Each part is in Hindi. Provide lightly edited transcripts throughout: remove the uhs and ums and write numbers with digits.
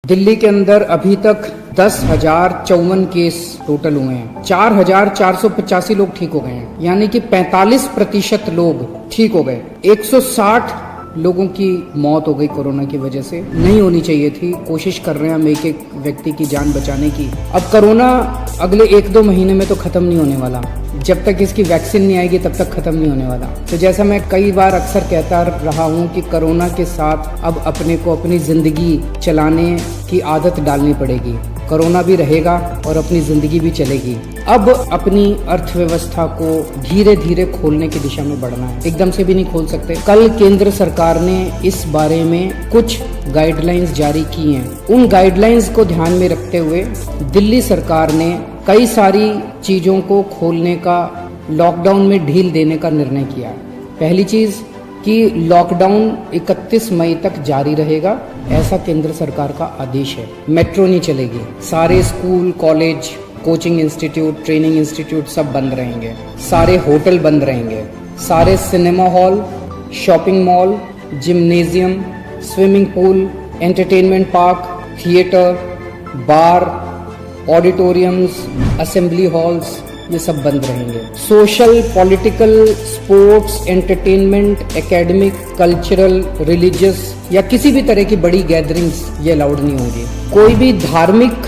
दिल्ली के अंदर अभी तक 10,054 केस टोटल हुए हैं। 4,485 लोग ठीक हो गए हैं, यानी कि 45% लोग ठीक हो गए। 160 लोगों की मौत हो गई कोरोना की वजह से। नहीं होनी चाहिए थी। कोशिश कर रहे हैं हम एक एक व्यक्ति की जान बचाने की। अब कोरोना अगले 1-2 महीने में तो खत्म नहीं होने वाला। जब तक इसकी वैक्सीन नहीं आएगी तब तक खत्म नहीं होने वाला। तो जैसा मैं कई बार अक्सर कहता रहा हूँ कि कोरोना के साथ अब अपने को अपनी जिंदगी चलाने की आदत डालनी पड़ेगी। कोरोना भी रहेगा और अपनी जिंदगी भी चलेगी। अब अपनी अर्थव्यवस्था को धीरे धीरे खोलने की दिशा में बढ़ना है। एकदम से भी नहीं खोल सकते। कल केंद्र सरकार ने इस बारे में कुछ गाइडलाइंस जारी की हैं। उन गाइडलाइंस को ध्यान में रखते हुए दिल्ली सरकार ने कई सारी चीजों को खोलने का, लॉकडाउन में ढील देने का निर्णय किया। पहली चीज कि लॉकडाउन 31 मई तक जारी रहेगा, ऐसा केंद्र सरकार का आदेश है। मेट्रो नहीं चलेगी। सारे school, college, coaching institute, training institute सब बंद रहेंगे। सारे होटल बंद रहेंगे। सारे cinema hall, shopping mall, gymnasium, swimming pool, entertainment park, theatre, bar, auditoriums, assembly halls, ये सब बंद रहेंगे। Social, political, sports, entertainment, academic, cultural, religious या किसी भी तरह की बड़ी गैदरिंग्स ये अलाउड नहीं होंगी। कोई भी धार्मिक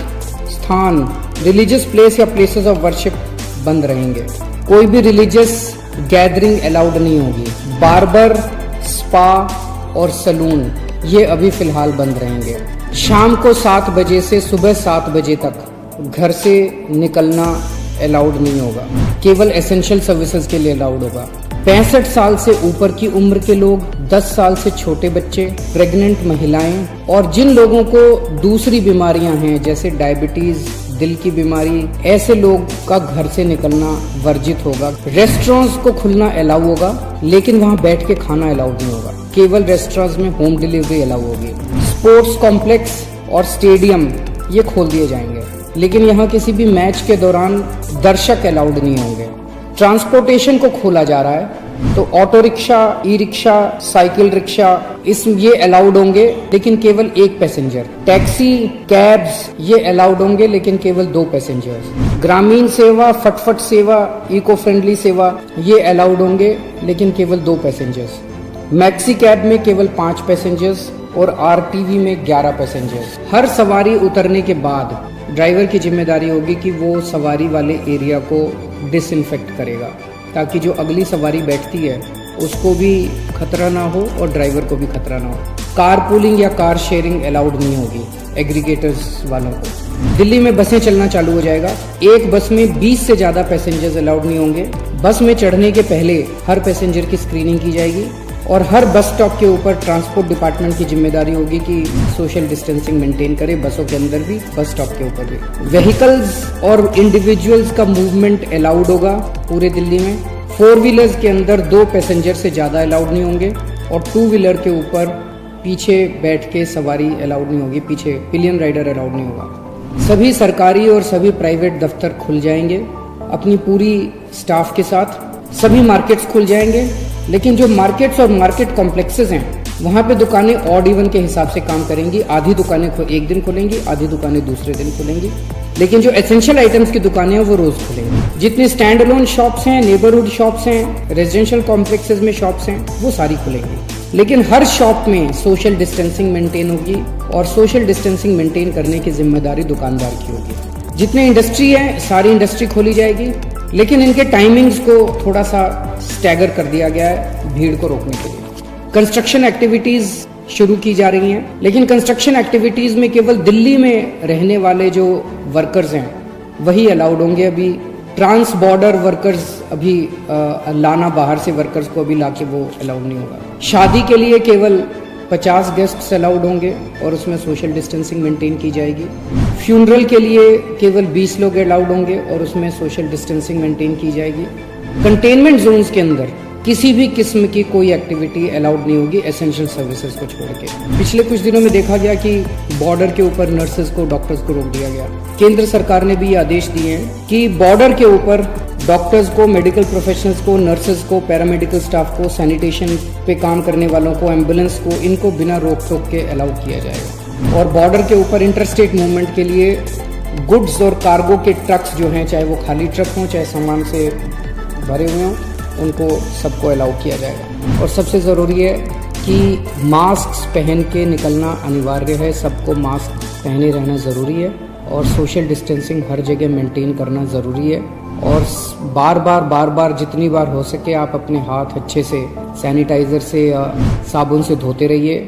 स्थान, रिलीजियस प्लेस या प्लेसेस ऑफ वर्शिप बंद रहेंगे। कोई भी रिलीजियस गैदरिंग अलाउड नहीं होगी। बार्बर, स्पा और सलून ये अभी फिलहाल बंद रहेंगे। शाम को 7 बजे से सुबह 7 बजे तक घर से निकलना अलाउड नहीं होगा। केवल एसेंशियल सर्विसेज के लिए अलाउड होगा। 65 साल से ऊपर की उम्र के लोग, 10 साल से छोटे बच्चे, प्रेग्नेंट महिलाएं और जिन लोगों को दूसरी बीमारियां हैं जैसे डायबिटीज, दिल की बीमारी, ऐसे लोग का घर से निकलना वर्जित होगा। रेस्टोरेंट्स को खुलना अलाउ होगा, लेकिन वहां बैठ के खाना अलाउड नहीं होगा। केवल रेस्टोरेंट्स में होम डिलीवरी अलाउ होगी। स्पोर्ट्स कॉम्प्लेक्स और स्टेडियम ये खोल दिए जाएंगे, लेकिन यहाँ किसी भी मैच के दौरान दर्शक अलाउड नहीं होंगे। ट्रांसपोर्टेशन को खोला जा रहा है, तो auto rickshaw, e rickshaw, cycle rickshaw ये अलाउड होंगे, लेकिन केवल 1 पैसेंजर। टैक्सी, कैब्स ये अलाउड होंगे, लेकिन केवल 2 पैसेंजर्स। ग्रामीण सेवा, फटफट सेवा, इको फ्रेंडली सेवा ये अलाउड होंगे, लेकिन केवल 2 पैसेंजर्स। मैक्सी कैब में केवल 5 पैसेंजर्स और आरटीवी में 11 पैसेंजर्स। हर सवारी उतरने के बाद ड्राइवर की जिम्मेदारी होगी कि वो सवारी वाले एरिया को डिसइंफेक्ट करेगा, ताकि जो अगली सवारी बैठती है उसको भी खतरा ना हो और ड्राइवर को भी खतरा ना हो। कार पूलिंग या कार शेयरिंग अलाउड नहीं होगी एग्रीगेटर्स वालों को। दिल्ली में बसें चलना चालू हो जाएगा। एक बस में 20 से ज्यादा पैसेंजर्स अलाउड नहीं होंगे। बस में चढ़ने के पहले हर पैसेंजर की स्क्रीनिंग की जाएगी और हर बस स्टॉप के ऊपर ट्रांसपोर्ट डिपार्टमेंट की जिम्मेदारी होगी कि सोशल डिस्टेंसिंग मेंटेन करे, बसों के अंदर भी, बस स्टॉप के ऊपर भी। व्हीकल्स और इंडिविजुअल्स का मूवमेंट अलाउड होगा पूरे दिल्ली में। 4 व्हीलर्स के अंदर 2 पैसेंजर से ज़्यादा अलाउड नहीं होंगे और 2 व्हीलर के ऊपर पीछे बैठ के सवारी अलाउड नहीं होगी, पीछे पिलियन राइडर अलाउड नहीं होगा। सभी सरकारी और सभी प्राइवेट दफ्तर खुल जाएंगे अपनी पूरी स्टाफ के साथ। सभी मार्केट्स खुल जाएंगे, लेकिन जो मार्केट्स और मार्केट कॉम्प्लेक्सेस हैं वहाँ पे दुकानें ऑड इवन के हिसाब से काम करेंगी। आधी दुकानें एक दिन खुलेंगी, आधी दुकानें दूसरे दिन खुलेंगी, लेकिन जो एसेंशियल आइटम्स की दुकानें हैं वो रोज खुलेंगी। जितने स्टैंड अलोन शॉप्स हैं, नेबरहुड शॉप्स हैं, रेजिडेंशियल कॉम्प्लेक्सेस में शॉप्स हैं, वो सारी खुलेंगी, लेकिन हर शॉप में सोशल डिस्टेंसिंग मेंटेन होगी और सोशल डिस्टेंसिंग मेंटेन करने की जिम्मेदारी दुकानदार की होगी। जितने इंडस्ट्री है सारी इंडस्ट्री खोली जाएगी, लेकिन इनके टाइमिंग्स को थोड़ा सा स्टैगर कर दिया गया है भीड़ को रोकने के लिए। कंस्ट्रक्शन एक्टिविटीज शुरू की जा रही हैं, लेकिन कंस्ट्रक्शन एक्टिविटीज में केवल दिल्ली में रहने वाले जो वर्कर्स हैं वही अलाउड होंगे। अभी ट्रांस बॉर्डर वर्कर्स अभी लाना, बाहर से वर्कर्स को अभी लाके वो अलाउड नहीं होगा। शादी के लिए केवल 50 गेस्ट्स अलाउड होंगे और उसमें सोशल डिस्टेंसिंग मेंटेन की जाएगी। फ्यूनरल के लिए केवल 20 लोग अलाउड होंगे और उसमें सोशल डिस्टेंसिंग मेंटेन की जाएगी। कंटेनमेंट जोन्स के अंदर किसी भी किस्म की कोई एक्टिविटी अलाउड नहीं होगी एसेंशियल सर्विसेज को छोड़ के। पिछले कुछ दिनों में देखा गया कि बॉर्डर के ऊपर नर्सेज को, डॉक्टर्स को रोक दिया गया। केंद्र सरकार ने भी ये आदेश दिए हैं कि बॉर्डर के ऊपर डॉक्टर्स को, मेडिकल प्रोफेशनल्स को, नर्सेज को, पैरामेडिकल स्टाफ को, सैनिटेशन पे काम करने वालों को, एम्बुलेंस को, इनको बिना रोक टोक के अलाउ किया जाएगा। और बॉर्डर के ऊपर इंटरस्टेट मूवमेंट के लिए गुड्स और कार्गो के ट्रक्स जो हैं, चाहे वो खाली ट्रक हों चाहे सामान से भरे हुए हों, उनको सबको अलाउ किया जाएगा। और सबसे ज़रूरी है कि मास्क पहन के निकलना अनिवार्य है, सबको मास्क पहने रहना ज़रूरी है और सोशल डिस्टेंसिंग हर जगह मेंटेन करना ज़रूरी है। और बार बार जितनी बार हो सके आप अपने हाथ अच्छे से सैनिटाइज़र से या साबुन से धोते रहिए।